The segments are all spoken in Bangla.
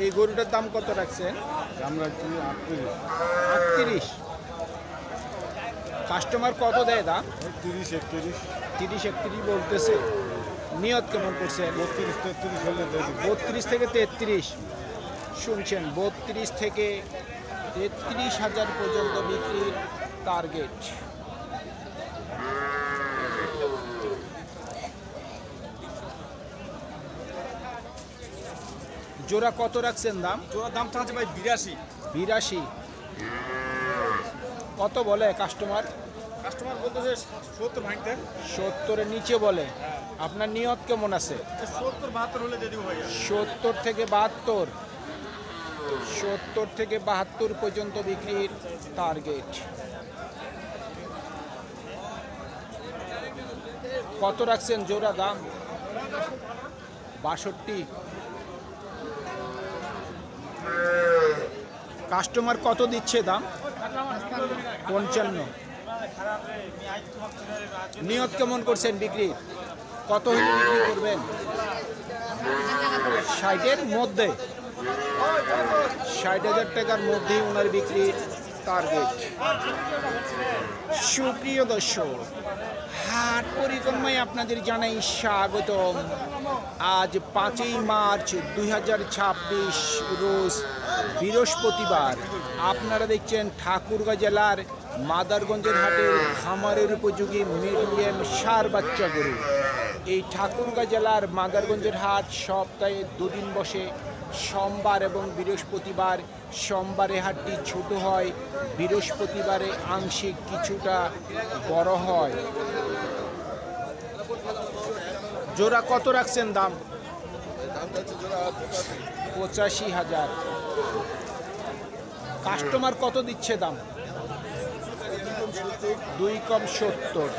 এই গরুটার দাম কত রাখছেন? আমরা 38। কাস্টমার কত দেয় দাম? 30-31 বলতেছে। নিয়ত কেমন করছেন? 32-33 হলে 32 থেকে 33। শুনছেন, 32 থেকে 33,000 পর্যন্ত বিক্রির টার্গেট। জোড়া কত রাখছেন দাম? জোড়ার দাম চাচ্ছে ভাই 82। কত বলে কাস্টমার? কাস্টমার বলতেছে 70 ভাঙতে। 70-এর নিচে বলে। আপনার নিয়ত কেমন আছে? 70-72 হলে দিয়ে দিব ভাই। 70 থেকে 72। 70 থেকে 72 পর্যন্ত বিক্রির টার্গেট। কত রাখছেন জোড়া দাম? 62। কাস্টমার কত দিচ্ছে দাম? 55। নিয়ত কেমন করছেন বিক্রি? কত হলে বিক্রি করবেন? 60-এর মধ্যে। 60,000 টাকার মধ্যেই ওনার বিক্রির টার্গেট। সুপ্রিয় দর্শক, হাট পরিক্রমায় আপনাদের জানাই স্বাগতম। আজ 5ই মার্চ 2026 রোজ বৃহস্পতিবার। আপনারা দেখছেন ঠাকুরগাঁ জেলার মাদারগঞ্জের হাটের খামারের উপযোগী মিডিয়াম সার বাচ্চা গরু। এই ঠাকুরগাঁ জেলার মাদারগঞ্জের হাট সপ্তাহে 2 দিন বসে, সোমবার এবং বৃহস্পতিবার। সোমবারে হাটটি ছোট হয়, বৃহস্পতিবারে আংশিক কিছুটা বড় হয়। জোড়া কত রাখছেন দাম? 85,000। কাস্টমার কত দিচ্ছে দাম? 2 কম 70।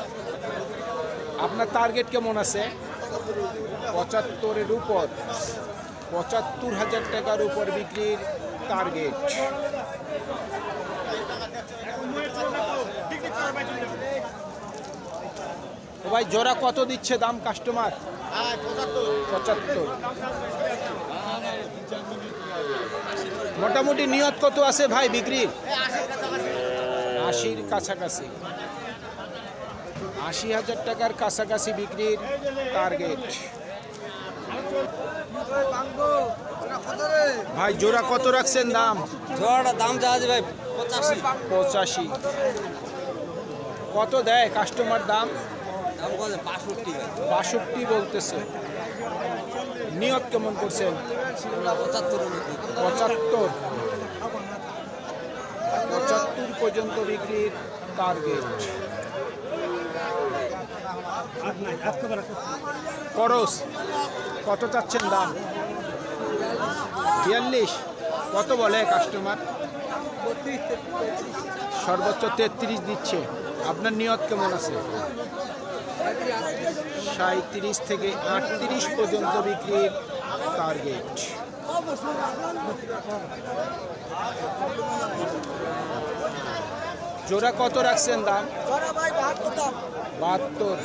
আপনার টার্গেট কেমন আছে? 75-এর উপর। 75,000 টাকার উপর বিক্রির টার্গেট। ভাই জোড়া কত দিচ্ছে দাম কাস্টমার? 75। মোটামুটি নিয়ত কত আছে ভাই বিক্রির? 80-র কাছাকাছি। 80,000 টাকার কাছাকাছি বিক্রির টার্গেট। ভাই জোড়া কত রাখছেন দাম? জোড়াটা দাম যা আছে ভাই 85। কত দেয় কাস্টমার দাম? দাম কত? 65 ভাই। 62 বলতেছে। নিয়ত কেমন করছেন? 75 পর্যন্ত বিক্রির টার্গেট। করস কত চাচ্ছেন দাম? 42। কত বলে কাস্টমার? সর্বোচ্চ 33 দিচ্ছে। আপনার নিয়ত কেমন আছে? 37 থেকে 38 পর্যন্ত বিক্রির টার্গেট। জোড়া কত রাখছেন দাম? 72।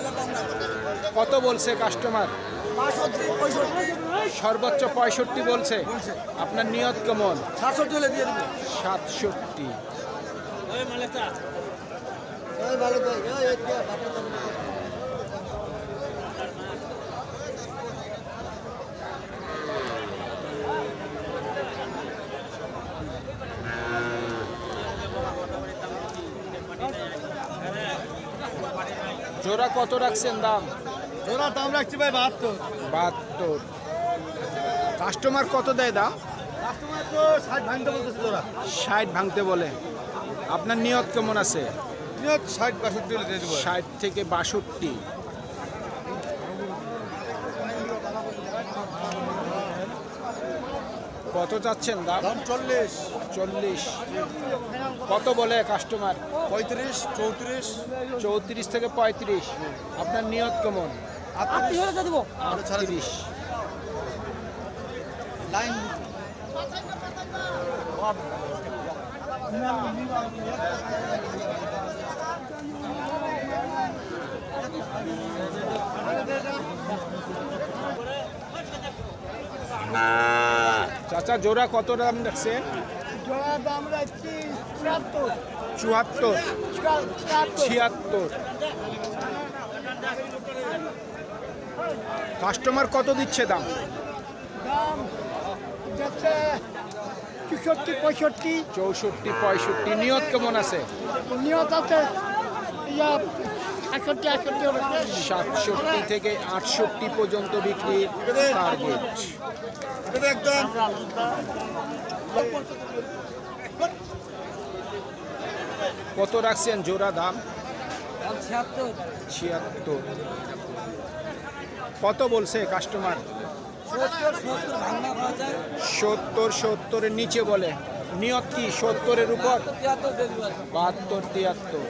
কত বলছে কাস্টমার? সর্বোচ্চ 65 বলছে। আপনার নিয়ত কেমন? 67। জোড়া কত রাখছেন দাম? জোড়ার দাম রাখছি ভাই 72। কাস্টমার কত দেয় দাম? কাস্টমার তো 60 ভাঙতে বলতেছে জোড়া। 60 ভাঙতে বলে। আপনার নিয়ত কেমন আছে? নিয়ত 60-62 হলে দিয়ে দিব। 60 থেকে 62। কত চাচ্ছেন দাম? দাম 40। 40। কত বলে কাস্টমার? 35, 34। 34 থেকে 35। আপনার নিয়ত কেমন? 38। লাইন না চাচা জোড়া কত দাম রাখছেন? জোড়া দাম রাখছি 74 74 76। কাস্টমার কত দিচ্ছে দাম? দাম যাচ্ছে 64 65 64 65। নিয়ত কেমন আছে? নিয়ত আছে 68 67 থেকে 68 পর্যন্ত বিক্রির টার্গেট। একদম কত রাখছেন জোড়া দাম? 76 76। কত বলছে কাস্টমার? 70 ভাঙা খাওয়া যায় 70 70-এর নিচে বলে। নিয়ত কি 70-এর উপর? 73 দেবি 72 73।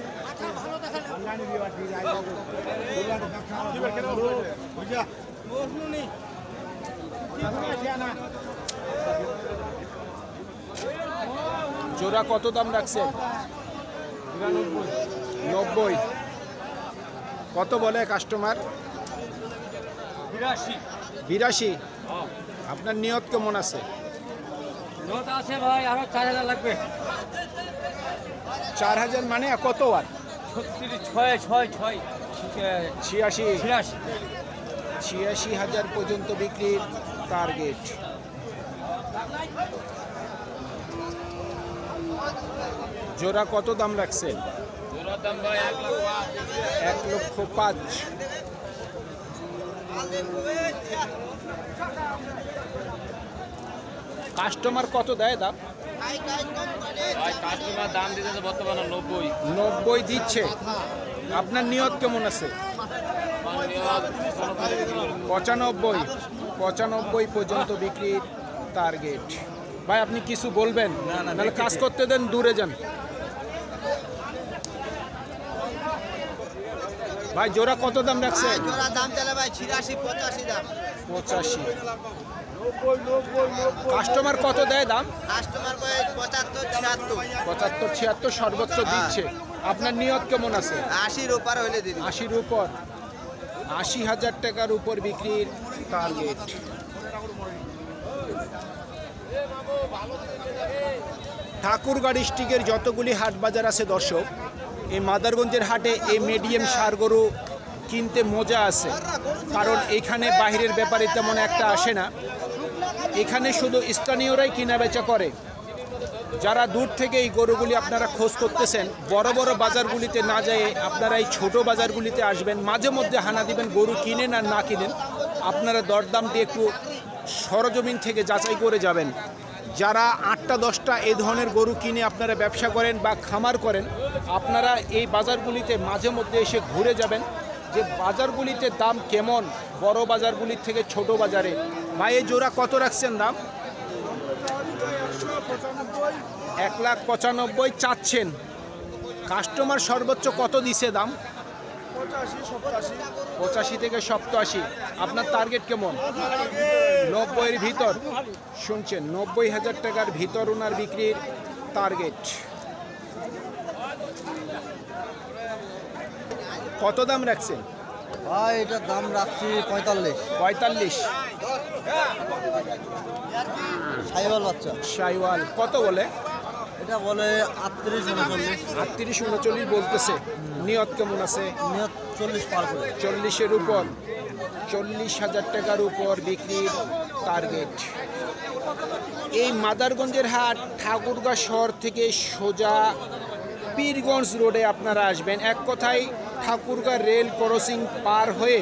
জোড়া কত দাম রাখছে? 90। কত বলে কাস্টমার? 82। আপনার নিয়ত কেমন আছে? নোট আছে ভাই আরো 4000 লাগবে 4000 মানে কত আর? 86,000 পর্যন্ত বিক্রির টার্গেট। জোড়া কত দাম রাখছেন? জোড়ার দাম ভাই 1,05,000। কাস্টমার কত দেয় দাম? ভাই কাস্টমার দাম দিতেছে বর্তমানে 90 90 দিচ্ছে। আপনার নিয়ত কেমন আছে? 95 পর্যন্ত বিক্রির টার্গেট। ভাই আপনি কিছু বলবেন? নাহলে কাজ করতে দেন, দূরে যান। ভাই জোড়া কত দাম রাখছে? জোড়া দাম চলে ভাই 86 85 দাম 85। কাস্টমার কত দেয় দাম? কাস্টমার কয় 75 76 75 76 সর্বোচ্চ দিচ্ছে। আপনার নিয়ত কেমন আছে? 80 উপর হইলে দিদি 80-র উপর। 80,000 টাকার উপর বিক্রির টার্গেট। ঠাকুরগাঁ ডিস্ট্রিক্টের যতগুলি হাট বাজার আছে দর্শক, এই মাদারগঞ্জের হাটে এই মিডিয়াম ষাঁড় গরু কিনতে মজা আছে। কারণ এখানে বাইরের ব্যাপারে তেমন একটা আসে না, এখানে শুধু স্থানীয়রাই কিনা বেচা করে। যারা দূর থেকে এই গরুগুলি আপনারা খোঁজ করতেছেন, বড় বড় বাজারগুলিতে না যেয়ে আপনারা এই ছোট বাজারগুলিতে আসবেন, মাঝে মধ্যে হানা দিবেন, গরু কিনেন আর না কিনেন আপনারা দরদামটি একটু সরজমিন থেকে যাচাই করে যাবেন। যারা 8টা 10টা এই ধরনের গরু কিনে আপনারা ব্যবসা করেন বা খামার করেন, আপনারা এই বাজারগুলিতে মাঝে মধ্যে এসে ঘুরে যাবেন যে বাজারগুলিতে দাম কেমন, বড় বাজারগুলির থেকে ছোট বাজারে। ভাই এই জোড়া কত রাখছেন দাম? 1,95,000 চাচ্ছেন। কাস্টমার সর্বোচ্চ কত দিছে দাম? 85 থেকে 87। আপনার টার্গেট কেমন? 90-এর ভিতর। শুনছেন, 90,000 টাকার ভিতর ওনার বিক্রির টার্গেট। কত দাম রাখছেন? ভাই এটার দাম রাখছি 45 45। সাইওয়াল বাচ্চা শাইওয়াল কত বলে? এটা বলে 38 39 38 39 বলতেছে। নিয়ত কেমন আছে? নিয়ত 40 পার করে 40-এর উপর। 40,000 টাকার উপর বিক্রির টার্গেট। এই মাদারগঞ্জের হাট ঠাকুরগাঁ শহর থেকে সোজা পীরগঞ্জ রোডে আপনারা আসবেন। এক কথায় ঠাকুরগাঁ রেল ক্রসিং পার হয়ে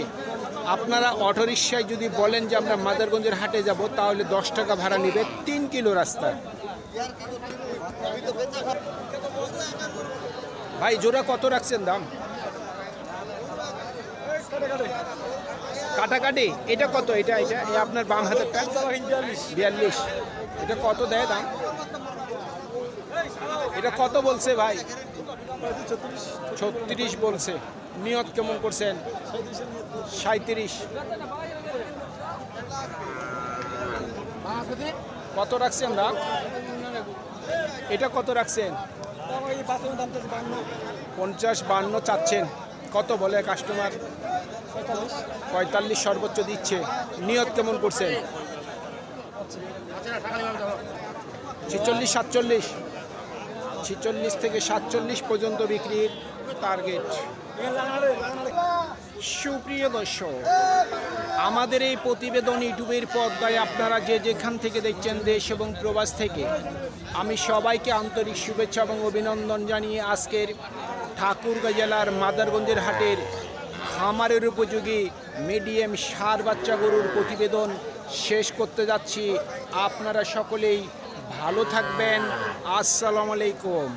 আপনারা অটোরিকশায় যদি বলেন যে আমরা মাদারগঞ্জের হাটে যাব, তাহলে 10 টাকা ভাড়া নেবে 3 কিলো রাস্তা। ভাই জোড়া কত রাখছেন দাম? কাটাকাটি এটা কত? এটা এটা এই আপনার বাম হাতেরটা 42। এটা কত দেয় দাম? এটা কত বলছে ভাই? 36 বলছে। নিয়ত কেমন করছেন? 37। কত রাখছেন দাম? এটা কত রাখছেন? 50-52 চাচ্ছেন। কত বলে কাস্টমার? 45 সর্বোচ্চ দিচ্ছে। নিয়ত কেমন করছেন? ছেচল্লিশ 47, 46 থেকে 47 পর্যন্ত বিক্রির টার্গেট। সুপ্রিয় দর্শক, আমাদের এই প্রতিবেদন ইউটিউবের পর্দায় আপনারা যে যেখান থেকে দেখছেন দেশ এবং প্রবাস থেকে, আমি সবাইকে আন্তরিক শুভেচ্ছা এবং অভিনন্দন জানিয়ে আজকের ঠাকুরগাঁ জেলার মাদারগঞ্জের হাটের খামারের উপযোগী মিডিয়াম ষাঁড় বাচ্চা গরুর প্রতিবেদন শেষ করতে যাচ্ছি। আপনারা সকলেই ভালো থাকবেন। আসসালামু আলাইকুম।